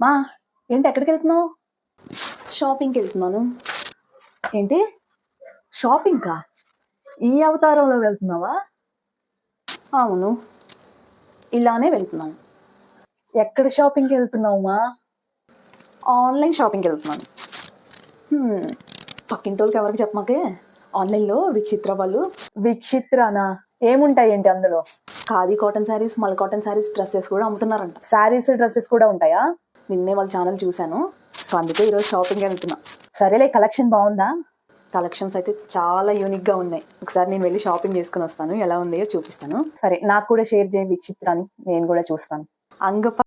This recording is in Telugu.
మా ఏంటి ఎక్కడికి వెళ్తున్నావు? షాపింగ్కి వెళ్తున్నాను. ఏంటి షాపింగ్కా? ఈ అవతారంలో వెళ్తున్నావా? అవును, ఇలానే వెళ్తున్నాను. ఎక్కడ షాపింగ్కి వెళ్తున్నావు మా? ఆన్లైన్ షాపింగ్కి వెళ్తున్నాను. పక్కింటోళ్ళకి ఎవరికి చెప్పమాకే. ఆన్లైన్లో విచిత్ర వాళ్ళు. విచిత్రనా? ఏముంటాయి ఏంటి అందులో? ఖాదీ కాటన్ శారీస్, మల్ కాటన్ శారీస్, డ్రెస్సెస్ కూడా అమ్ముతున్నారంట. శారీస్ డ్రెస్సెస్ కూడా ఉంటాయా? నిన్నే వాళ్ళ ఛానల్ చూశాను, సో అందుకే ఈరోజు షాపింగ్ వెళ్తున్నా. సరేలే, కలెక్షన్ బాగుందా? కలెక్షన్స్ అయితే చాలా యూనిక్గా ఉన్నాయి. ఒకసారి నేను వెళ్ళి షాపింగ్ చేసుకుని వస్తాను, ఎలా ఉన్నాయో చూపిస్తాను. సరే, నాకు కూడా షేర్ చేయి విచిత్రాన్ని, నేను కూడా చూస్తాను. అంగప్ప